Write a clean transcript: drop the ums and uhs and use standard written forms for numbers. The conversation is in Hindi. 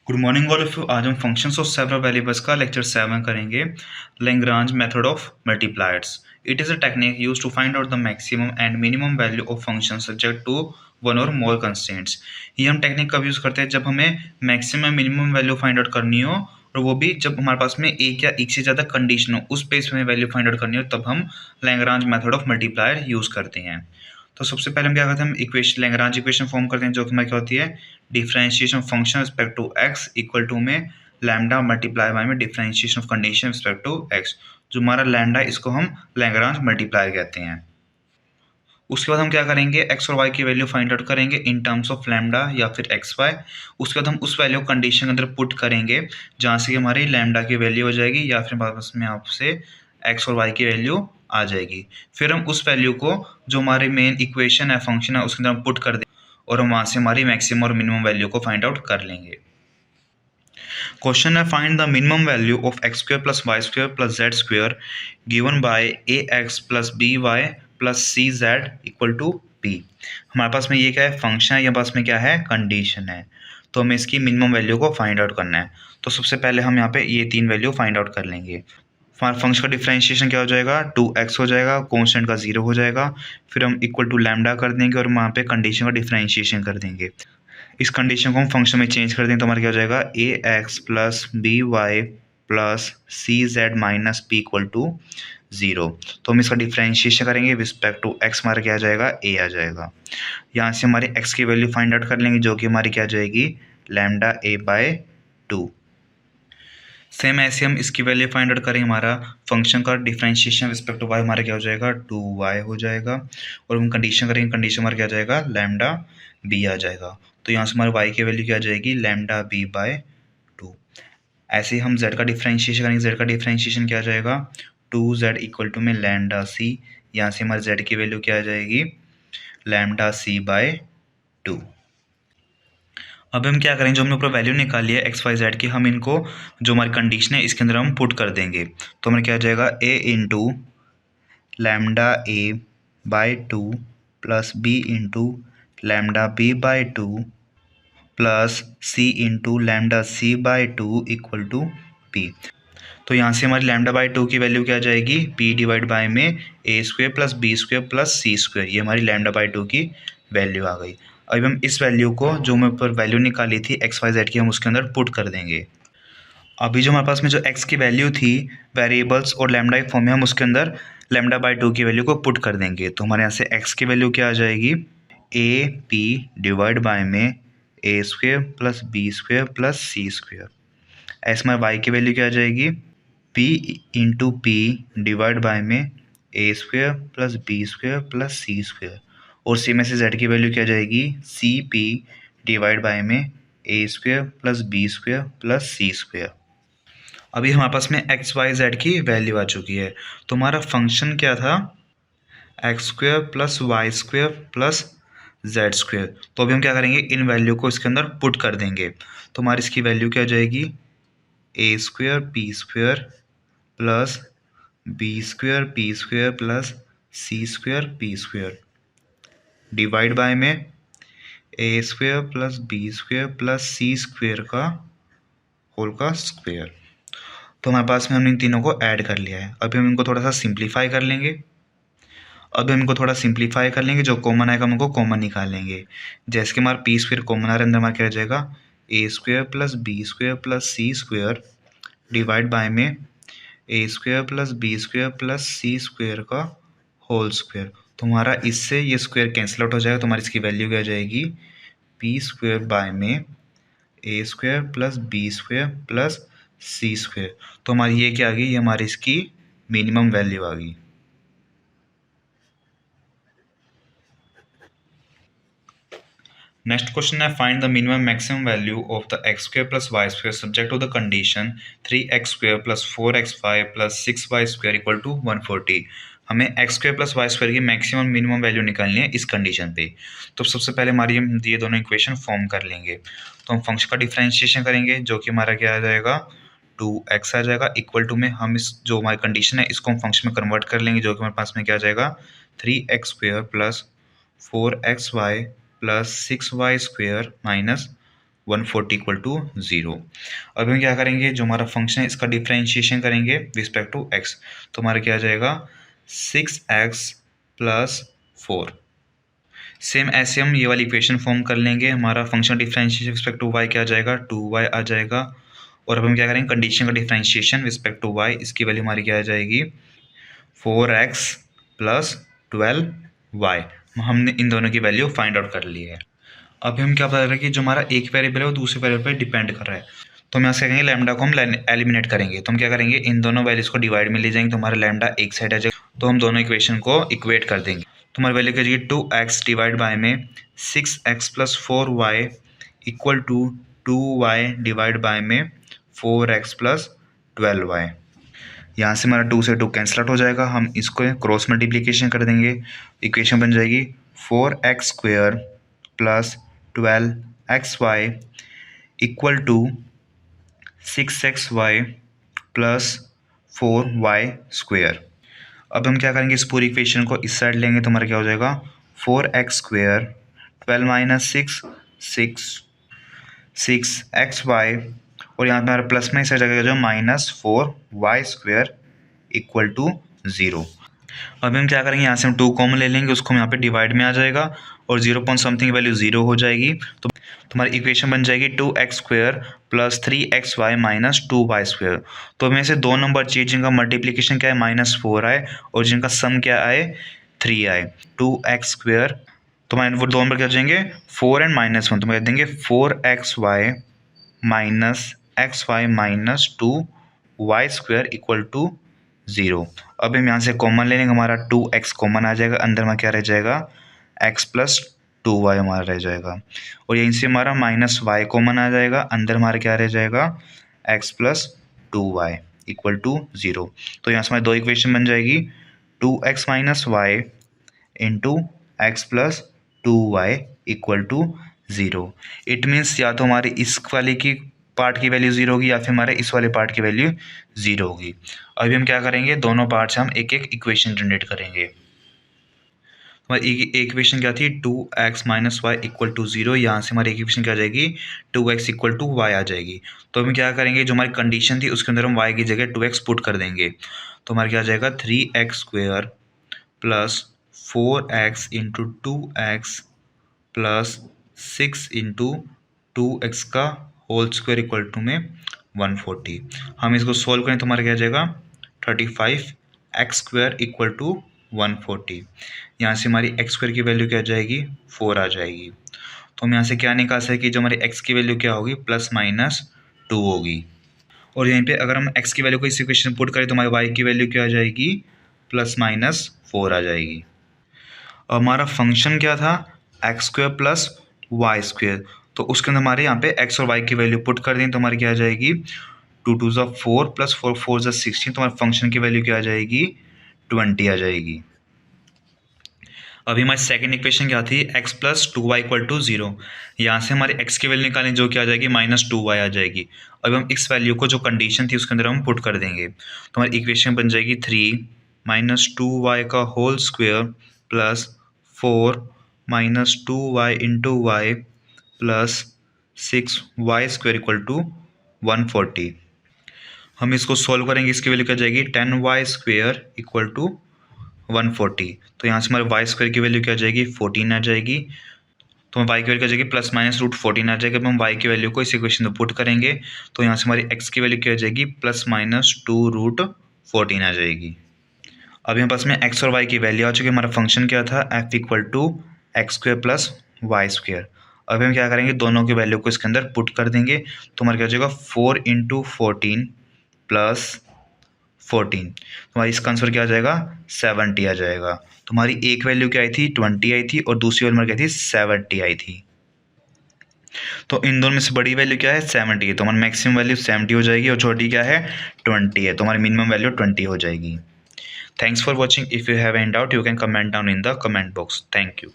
Good morning all of you. आज हम फंक्शंस ऑफ सेवरल वेरिएबल्स का लेक्चर 7 करेंगे। Lagrange method of multipliers. It is a technique use to find out the maximum and minimum value of function subject to one और मोर कंस्ट्रेंट्स। ये हम टेक्निक कब यूज़ करते हैं? जब हमें maximum minimum value find out करनी हो, और वो भी जब हमारे पास में एक या एक से ज़्यादा कंडीशन हो, उस बेस में वैल्यू फाइंड आउट करनी हो, तब हम Lagrange method of multiplier use करते हैं। तो सबसे पहले हम क्या करते हैं, हम इक्वेशन लैग्रांज इक्वेशन फॉर्म करते हैं, जो कि हमारी क्या होती है, differentiation function respect to x equal to में लैम्डा मल्टीप्लाई बाय में differentiation of condition respect to x. जो हमारा लैम्डा, इसको हम लैग्रांज मल्टीप्लायर कहते हैं। उसके बाद हम क्या करेंगे, एक्स और वाई की वैल्यू फाइंड आउट करेंगे इन टर्म्स ऑफ लैम्डा या फिर एक्स वाई। उसके बाद हम उस वैल्यू कंडीशन के अंदर पुट करेंगे जहाँ से हमारी लैम्डा की वैल्यू हो जाएगी, या फिर बस में आपसे एक्स और वाई की वैल्यू आ जाएगी। फिर हम उस वैल्यू को, जो हमारी मेन इक्वेशन है, फंक्शन है, उसके अंदर हम पुट कर देंगे और हम वहाँ से हमारी मैक्सिमम और मिनिमम वैल्यू को फाइंड आउट कर लेंगे। क्वेश्चन है, find the minimum value of x square plus y square plus z square given by a x plus b y plus c z equal to p. हमारे पास में ये क्या है, फंक्शन है, या पास में क्या है, कंडीशन है। तो हमें इसकी मिनिमम वैल्यू को फाइंड आउट करना है। तो सबसे पहले हम यहाँ पे ये तीन वैल्यू फाइंड आउट कर लेंगे। हमारे फंक्शन का डिफरेंशिएशन क्या हो जाएगा, 2x हो जाएगा, कॉन्स्टेंट का 0 हो जाएगा। फिर हम इक्वल टू लैम्डा कर देंगे और वहाँ पे कंडीशन का डिफरेंशिएशन कर देंगे। इस कंडीशन को हम फंक्शन में चेंज कर दें तो हमारा क्या हो जाएगा, a x plus b y plus c z minus p equal to 0। तो हम इसका डिफरेंशिएशन करेंगे रिस्पेक्ट टू एक्स, हमारा क्या आ जाएगा, ए आ जाएगा। यहाँ से हमारे एक्स की वैल्यू फाइंड आउट कर लेंगे, जो कि हमारी क्या आ जाएगी, लैम्डा ए बाय 2। सेम ऐसे हम इसकी वैल्यू फाइंड आउट करेंगे, हमारा फंक्शन का डिफरेंशिएशन रिस्पेक्ट टू वाई हमारा क्या हो जाएगा, 2y हो जाएगा। और हम कंडीशन करेंगे, कंडीशन हमारा क्या आ जाएगा, लैम्डा बी आ जाएगा। तो यहाँ से हमारे y की वैल्यू क्या आ जाएगी, लैम्डा बी बाय 2। ऐसे ही हम z का डिफरेंशिएशन करेंगे, z का डिफरेंशिएशन क्या आ जाएगा, 2z इक्वल टू में लैम्डा सी। यहाँ से हमारे z की वैल्यू क्या आ जाएगी, लैम्डा सी बाय 2। अब हम क्या करेंगे, जो हमने ऊपर वैल्यू निकाली है एक्स वाई जेड की, हम इनको, जो हमारी कंडीशन है, इसके अंदर हम पुट कर देंगे। तो हमें क्या आ जाएगा, a into lambda a by 2 plus b into lambda b by 2 plus c into lambda c by 2 equal to p. तो यहाँ से हमारी लैम्डा बाई 2 की वैल्यू क्या आ जाएगी, पी डिवाइड बाई में a square plus b square plus c square. ये हमारी लैम्डा बाई 2 की वैल्यू आ गई। अब हम इस वैल्यू को, जो हमें ऊपर वैल्यू निकाली थी एक्स वाई जेड की, हम उसके अंदर पुट कर देंगे। अभी जो हमारे पास में जो एक्स की वैल्यू थी वेरिएबल्स और लैम्डा एक फॉर्म में, हम उसके अंदर लैम्डा बाई 2 की वैल्यू को पुट कर देंगे। तो हमारे यहाँ से एक्स की वैल्यू क्या आ जाएगी, ए पी डिवाइड बाय में a square plus b square plus c square. ऐसे हमारे वाई की वैल्यू क्या आ जाएगी, p into p divide by में a square plus b square plus c square. और सी में से जेड की वैल्यू क्या जाएगी, सी पी डिवाइड बाय में a square plus b square plus c square. अभी हमारे पास में एक्स वाई जेड की वैल्यू आ चुकी है। तो हमारा फंक्शन क्या था, x square plus y square plus z square. तो अभी हम क्या करेंगे, इन वैल्यू को इसके अंदर पुट कर देंगे। तो हमारी इसकी वैल्यू क्या जाएगी, a square p square plus b square p square plus c square p square divide by में a square plus b square plus c square का होल का स्क्वेयर। तो हमारे पास में हमने इन तीनों को ऐड कर लिया है। अभी हम इनको थोड़ा सा सिंप्लीफाई कर लेंगे। अभी हम इनको थोड़ा सिंप्लीफाई कर लेंगे, जो कॉमन आएगा हम उनको कॉमन निकाल लेंगे। जैसे कि हमारा पी स्क्वेयर कॉमन आ रहा है, अंदर हमारा क्या हो जाएगा, a square plus b square plus c square divide by में a square plus b square plus c square का होल स्क्वेयर। तो हमारा इससे ये स्क्वेयर कैंसिल आउट हो जाएगा। तो हमारी इसकी वैल्यू क्या जाएगी, पी स्क्वेयर बाय में a square plus b square plus c square. तो हमारी ये क्या आ गई, ये हमारी इसकी मिनिमम वैल्यू आ गई। नेक्स्ट क्वेश्चन है, find the minimum maximum value of the x square plus y square subject to the condition 3x square plus 4xy plus 6y square equal to 140। हमें x square plus y square की मैक्सिमम मिनिमम वैल्यू निकालनी है इस कंडीशन पे। तो सबसे पहले हमारी हम ये दोनों इक्वेशन फॉर्म कर लेंगे। तो हम फंक्शन का डिफरेंशिएशन करेंगे, जो कि हमारा क्या आ जाएगा, 2x आ जाएगा इक्वल टू में हम इस जो हमारी कंडीशन है इसको हम फंक्शन में कन्वर्ट कर लेंगे, जो कि हमारे पास में क्या आ जाएगा, 3x square plus 4xy plus 6y square minus 140 equal to 0। अब हम क्या करेंगे, जो हमारा फंक्शन है इसका डिफ्रेंशिएशन करेंगे रिस्पेक्ट टू एक्स। तो हमारा क्या आ जाएगा 6x प्लस 4। सेम ऐसे हम ये वाली इक्वेशन फॉर्म कर लेंगे। हमारा function differentiation respect to y क्या आ जाएगा 2y आ जाएगा। और अब हम क्या करेंगे कंडीशन का डिफरेंशिएशन रिस्पेक्ट टू y, इसकी वैल्यू हमारी क्या आ जाएगी 4x प्लस 12y। हमने इन दोनों की वैल्यू फाइंड आउट कर ली है। अब हम क्या पता कर रहे हैं कि जो हमारा एक वेरिएबल है वो दूसरे वेरिएबल पर डिपेंड कर रहा है। तो हम यहाँ से कहेंगे लैम्डा को हम एलिमिनेट करेंगे। तो हम क्या करेंगे इन दोनों वैल्यूज को डिवाइड में ले जाएंगे तो हमारा लैम्डा एक साइड आ जाएगा। तो हम दोनों इक्वेशन को इक्वेट कर देंगे। तो हमारी वैल्यू क्या जाएगी 2x डिवाइड बाय में 6x plus 4y equal to 2y divide by में 4x प्लस 12y। यहाँ से हमारा 2 से 2 कैंसिल आउट हो जाएगा। हम इसको क्रॉस मल्टीप्लिकेशन कर देंगे। इक्वेशन बन जाएगी 4x square plus 12xy equal to 6xy plus 4y square. अब हम क्या करेंगे इस पूरी इक्वेशन को इस साइड लेंगे तो हमारा क्या हो जाएगा 4x स्क्वेयर 12 माइनस 6xy और यहाँ पे हमारा प्लस में इस साइड जाएगा जो -4y स्क्वेयर इक्वल टू 0। अब हम क्या करेंगे यहाँ से हम 2 कॉमन ले लेंगे, उसको हम यहाँ पे डिवाइड में आ जाएगा और 0 पॉइंट समथिंग की वैल्यू 0 हो जाएगी। तो तुम्हारी इक्वेशन बन जाएगी 2x square plus 3xy minus 2y square. तो हमें से दो नंबर चाहिए जिनका मल्टीप्लिकेशन क्या है -4 आए और जिनका सम क्या आए 3 आए। 2x स्क्वेयर तो हमारे वो दो नंबर क्या हो जाएंगे 4 एंड -1। तो हम कह देंगे 4xy minus xy minus 2y square equal to 0। अब हम यहाँ से कॉमन ले लेंगे, हमारा 2x कॉमन आ जाएगा, अंदर में क्या रह जाएगा x प्लस 2y हमारा रह जाएगा। और यहीं से हमारा -y कॉमन आ जाएगा, अंदर हमारा क्या रह जाएगा x plus 2y equal to 0। तो यहाँ से हमारी दो इक्वेशन बन जाएगी 2x minus y into x plus 2y equal to 0। It means या तो हमारी इस वाले की पार्ट की वैल्यू 0 होगी या फिर हमारे इस वाले पार्ट की वैल्यू 0 होगी। अभी हम क्या करेंगे दोनों पार्ट से हम एक एक इक्वेशन जनरेट करेंगे। हमारी एक इक्वेशन क्या थी 2x minus Y equal to 0। यहाँ से हमारी इक्वेशन क्या आ जाएगी 2x इक्वल टू वाई आ जाएगी। तो हम क्या करेंगे जो हमारी कंडीशन थी उसके अंदर हम y की जगह 2x पुट कर देंगे। तो हमारा क्या आ जाएगा 3x square plus 4x into 2x plus 6 into 2x का होल स्क्वायर इक्वल टू में 140। हम इसको सॉल्व करें तो हमारा क्या आ जाएगा 35x स्क्वायर इक्वल टू 140। यहाँ से हमारी x स्क्वायर की वैल्यू क्या आ जाएगी 4 आ जाएगी। तो हम यहाँ से क्या निकाल सकते कि जो हमारी x की वैल्यू क्या होगी +-2 होगी। और यहीं पे अगर हम x की वैल्यू को इस इक्वेशन में पुट करें तो हमारी y की वैल्यू क्या आ जाएगी +-4 आ जाएगी। और हमारा फंक्शन क्या था x square plus y square. तो उसके अंदर हमारे यहाँ पे x और y की वैल्यू पुट कर दें तो हमारी क्या आ जाएगी 2 2 ज़ा 4 प्लस 4 4 ज़ा 16। तो हमारे फंक्शन की वैल्यू क्या आ जाएगी 20 आ जाएगी। अभी हमारी सेकंड इक्वेशन क्या थी x plus 2y equal to 0। यहाँ से हमारे x की वैल्यू निकालें जो क्या आ जाएगी -2y आ जाएगी। अभी हम इस वैल्यू को जो कंडीशन थी उसके अंदर हम पुट कर देंगे तो हमारी इक्वेशन बन जाएगी 3 -2y का whole square plus 4 -2y into y plus 6y square equal to 140। हम इसको सॉल्व करेंगे, इसकी वैल्यू क्या जाएगी 10y स्क्वायर इक्वल टू 140। तो यहाँ से हमारे y स्क्वायर की वैल्यू क्या आ जाएगी 14 आ जाएगी। तो y की वैल्यू क्या जाएगी ±√14 आ जाएगी। अब हम y की वैल्यू को इस इक्वेशन में पुट करेंगे तो यहाँ से हमारी x की वैल्यू क्या आ जाएगी +-2√14 आ जाएगी। अभी हमारे पास में x और y की वैल्यू आ चुकी है। हमारा फंक्शन क्या था f equal to x square plus y square. अभी हम क्या करेंगे दोनों की वैल्यू को इसके अंदर पुट कर देंगे तो हमारा क्या हो जाएगा 4 × 14 प्लस 14। तो हमारी इसका आंसर क्या आ जाएगा 70 आ जाएगा। तो हमारी एक वैल्यू क्या आई थी 20 आई थी और दूसरी वैल्यू हमारी क्या थी 70 आई थी। तो इन दोनों में से बड़ी वैल्यू क्या है 70 है। तो हमारी मैक्सिमम वैल्यू 70 हो जाएगी और छोटी क्या है 20 है। तो हमारी मिनिमम वैल्यू 20 हो जाएगी। Thanks for watching. If you have any doubt, you can comment down in the comment box. Thank you.